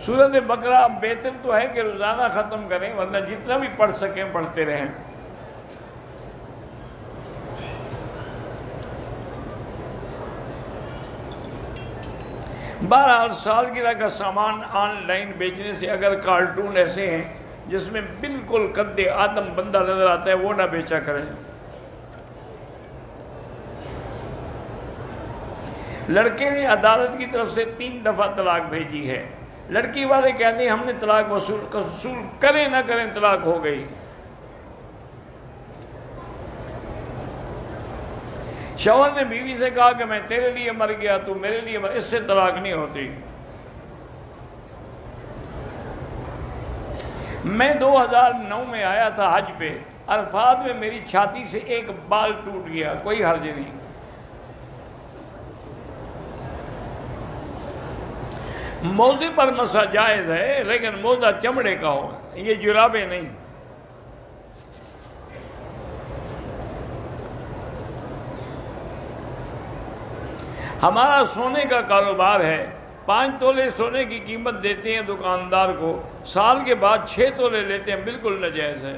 سورۃ بقرہ بہتر تو ہے کہ روزانہ ختم کریں، ورنہ جتنا بھی پڑھ سکیں پڑھتے رہیں۔ بہرحال سالگرہ کا سامان آن لائن بیچنے سے اگر کارٹون ایسے ہیں جس میں بالکل قد آدم بندہ نظر آتا ہے وہ نہ بیچا کریں۔ لڑکے نے عدالت کی طرف سے 3 دفعہ طلاق بھیجی ہے، لڑکی والے کہتے ہیں ہم نے طلاق وصول کریں نہ کریں طلاق ہو گئی۔ شوہر نے بیوی سے کہا کہ میں تیرے لیے مر گیا تو میرے لیے مر، اس سے طلاق نہیں ہوتی۔ میں 2009 میں آیا تھا حج پہ، عرفات میں میری چھاتی سے ایک بال ٹوٹ گیا، کوئی حرج نہیں۔ موزے پر مسا جائز ہے لیکن موزہ چمڑے کا ہو، یہ جرابیں نہیں۔ ہمارا سونے کا کاروبار ہے، 5 تولے سونے کی قیمت دیتے ہیں دکاندار کو، سال کے بعد 6 تولے لیتے ہیں، بالکل ناجائز ہے۔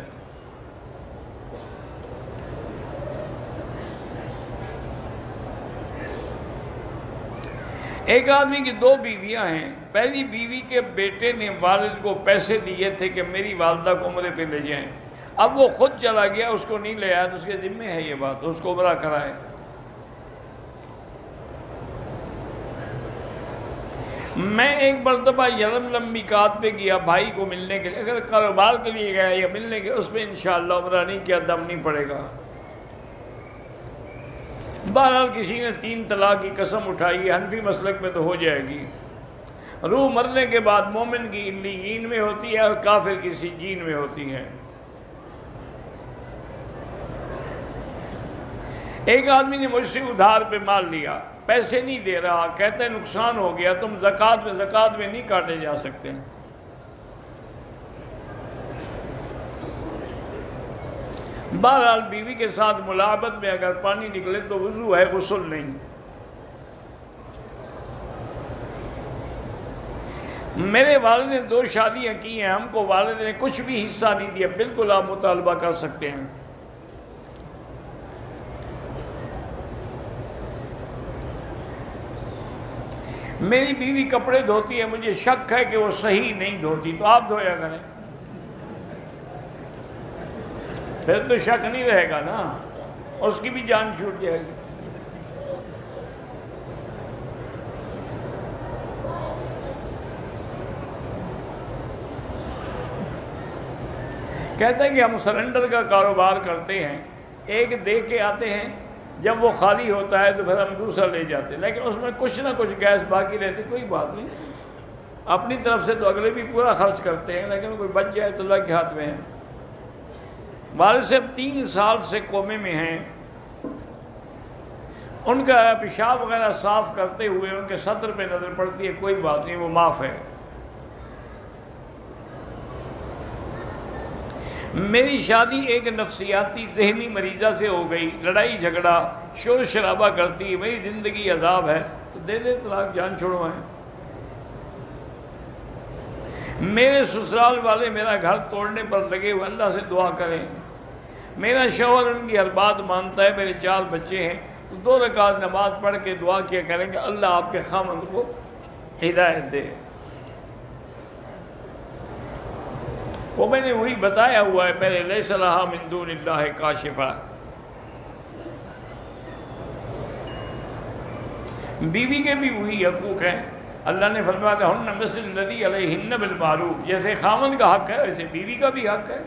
ایک آدمی کی 2 بیویاں ہیں، پہلی بیوی کے بیٹے نے والد کو پیسے دیے تھے کہ میری والدہ کو عمرے پہ لے جائیں، اب وہ خود چلا گیا، اس کو نہیں لے آیا تو اس کے ذمہ ہے یہ بات، اس کو عمرہ کرائے۔ میں ایک مرتبہ یلملم میقات پہ گیا بھائی کو ملنے کے لیے، اگر کاروبار کے لیے گیا یا ملنے کے، اس میں انشاءاللہ عمرہ نہیں کیا، دم نہیں پڑے گا۔ بہرحال کسی نے 3 طلاق کی قسم اٹھائی ہے، حنفی مسلک میں تو ہو جائے گی۔ روح مرنے کے بعد مومن کی علیین میں ہوتی ہے اور کافر کی سجین میں ہوتی ہے۔ ایک آدمی نے مجھ سے ادھار پہ مال لیا، پیسے نہیں دے رہا، کہتے ہیں نقصان ہو گیا، تم زکوٰۃ میں نہیں کاٹے جا سکتے۔ بہرحال بیوی کے ساتھ ملاعبت میں اگر پانی نکلے تو وضو ہے، غسل نہیں۔ میرے والد نے 2 شادیاں کی ہیں، ہم کو والد نے کچھ بھی حصہ نہیں دیا، بالکل آپ مطالبہ کر سکتے ہیں۔ میری بیوی کپڑے دھوتی ہے، مجھے شک ہے کہ وہ صحیح نہیں دھوتی، تو آپ دھویا کریں، پھر تو شک نہیں رہے گا نا، اس کی بھی جان چھوٹ جائے گی۔ کہتے ہیں کہ ہم سلنڈر کا کاروبار کرتے ہیں، ایک دے کے آتے ہیں، جب وہ خالی ہوتا ہے تو پھر ہم دوسرا لے جاتے ہیں، لیکن اس میں کچھ نہ کچھ گیس باقی رہتی، کوئی بات نہیں، اپنی طرف سے تو اگلے بھی پورا خرچ کرتے ہیں، لیکن کوئی بچ جائے تو اللہ کے ہاتھ میں ہے۔ والد صاحب 3 سال سے کومے میں ہیں، ان کا پیشاب وغیرہ صاف کرتے ہوئے ان کے صدر پہ نظر پڑتی ہے، کوئی بات نہیں، وہ معاف ہے۔ میری شادی ایک نفسیاتی ذہنی مریضہ سے ہو گئی، لڑائی جھگڑا شور شرابہ کرتی ہے، میری زندگی عذاب ہے، تو دے دے طلاق، جان چھوڑوائیں۔ میرے سسرال والے میرا گھر توڑنے پر لگے ہوئے، اللہ سے دعا کریں۔ میرا شوہر ان کی ہر بات مانتا ہے، میرے 4 بچے ہیں، تو 2 رکعت نماز پڑھ کے دعا کیا کریں کہ اللہ آپ کے خاوند کو ہدایت دے۔ وہ میں نے وہی بتایا ہوا ہے پہلے، لیس لہا من دون اللہ کاشفہ۔ بیوی کے بھی وہی حقوق ہیں، اللہ نے فرمایا لہن مثل الذی علیہن بالمعروف، جیسے خاوند کا حق ہے ویسے بیوی کا بھی حق ہے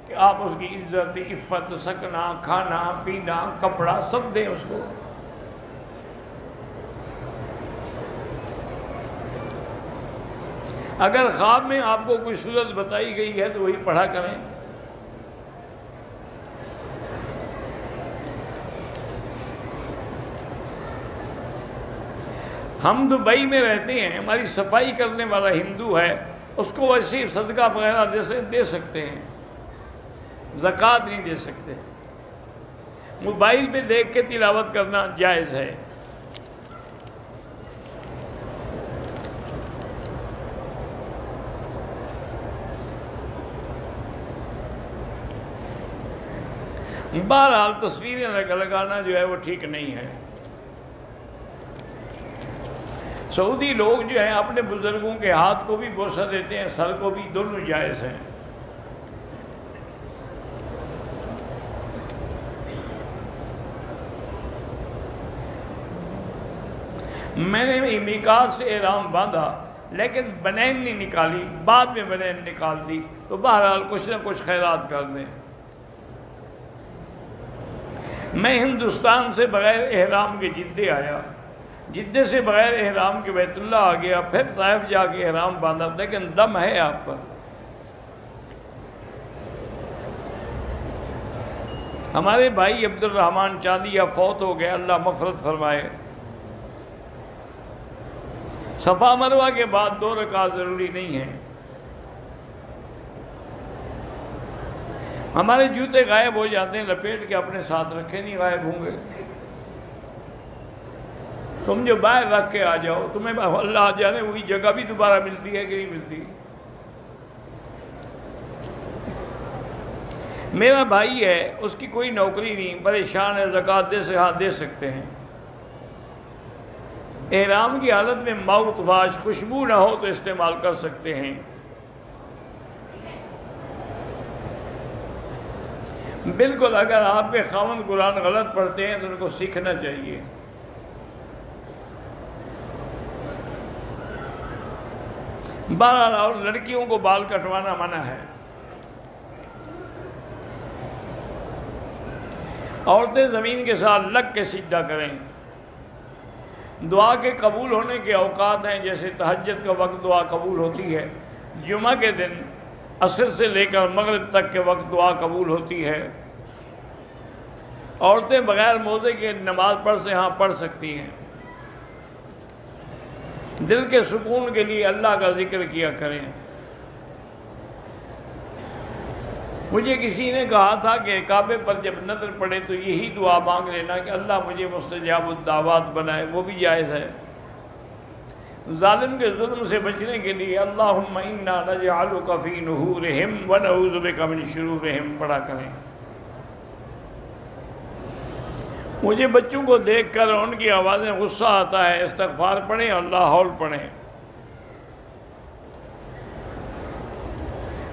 کہ آپ اس کی عزت، عفت، سکنا، کھانا پینا، کپڑا سب دیں اس کو۔ اگر خواب میں آپ کو کوئی صورت بتائی گئی ہے تو وہی پڑھا کریں۔ ہم دبئی میں رہتے ہیں، ہماری صفائی کرنے والا ہندو ہے، اس کو ویسے صدقہ وغیرہ دے سکتے ہیں، زکوٰۃ نہیں دے سکتے۔ موبائل پہ دیکھ کے تلاوت کرنا جائز ہے۔ بہرحال تصویریں لگانا جو ہے وہ ٹھیک نہیں ہے۔ سعودی لوگ جو ہیں اپنے بزرگوں کے ہاتھ کو بھی بوسہ دیتے ہیں، سر کو بھی، دونوں جائز ہیں۔ میں نے میقات سے احرام باندھا لیکن بنین نہیں نکالی، بعد میں بنین نکال دی، تو بہرحال کچھ نہ کچھ خیرات کر دیں۔ میں ہندوستان سے بغیر احرام کے جدے آیا، جدے سے بغیر احرام کے بیت اللہ آ گیا، پھر طائف جا کے احرام باندھا، لیکن دم ہے آپ پر۔ ہمارے بھائی عبد الرحمن چاندیا فوت ہو گئے، اللہ مغفرت فرمائے۔ صفا مروہ کے بعد 2 رکعت ضروری نہیں ہے۔ ہمارے جوتے غائب ہو جاتے ہیں، لپیٹ کے اپنے ساتھ رکھے، نہیں غائب ہوں گے۔ تم جو باہر رکھ کے آ جاؤ، تمہیں اللہ جانے وہی جگہ بھی دوبارہ ملتی ہے کہ نہیں ملتی۔ میرا بھائی ہے، اس کی کوئی نوکری نہیں، پریشان ہے، زکوٰۃ دے سے ہاں دے سکتے ہیں۔ احرام کی حالت میں ماؤتھ واش خوشبو نہ ہو تو استعمال کر سکتے ہیں۔ بالکل، اگر آپ کے خاوند قرآن غلط پڑھتے ہیں تو ان کو سیکھنا چاہیے۔ بہرحال، اور لڑکیوں کو بال کٹوانا منع ہے۔ عورتیں زمین کے ساتھ لگ کے سجدہ کریں۔ دعا کے قبول ہونے کے اوقات ہیں، جیسے تہجد کا وقت دعا قبول ہوتی ہے، جمعہ کے دن عصر سے لے کر مغرب تک کے وقت دعا قبول ہوتی ہے۔ عورتیں بغیر موزے کے نماز پڑھ سکتی ہیں۔ دل کے سکون کے لیے اللہ کا ذکر کیا کریں۔ مجھے کسی نے کہا تھا کہ کعبے پر جب نظر پڑے تو یہی دعا مانگ لینا کہ اللہ مجھے مستجاب الدعوات بنائے، وہ بھی جائز ہے۔ ظالم کے ظلم سے بچنے کے لیے اللہم انا نجعلک فی نحورہم ونعوذ بک من شرورہم پڑھا کریں۔ مجھے بچوں کو دیکھ کر ان کی آوازیں غصہ آتا ہے، استغفار پڑھیں، اللہ حول پڑھیں۔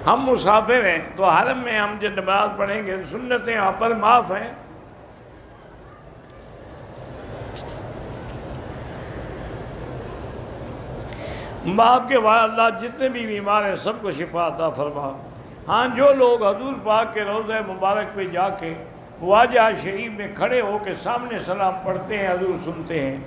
ہم مسافر ہیں تو حرم میں ہم جب نماز پڑھیں گے، سنتیں آپ پر معاف ہیں۔ باپ کے بعد اللہ جتنے بھی بیمار ہیں سب کو شفا عطا فرما۔ ہاں، جو لوگ حضور پاک کے روضہ مبارک پہ جا کے واجہ شریف میں کھڑے ہو کے سامنے سلام پڑھتے ہیں، حضور سنتے ہیں۔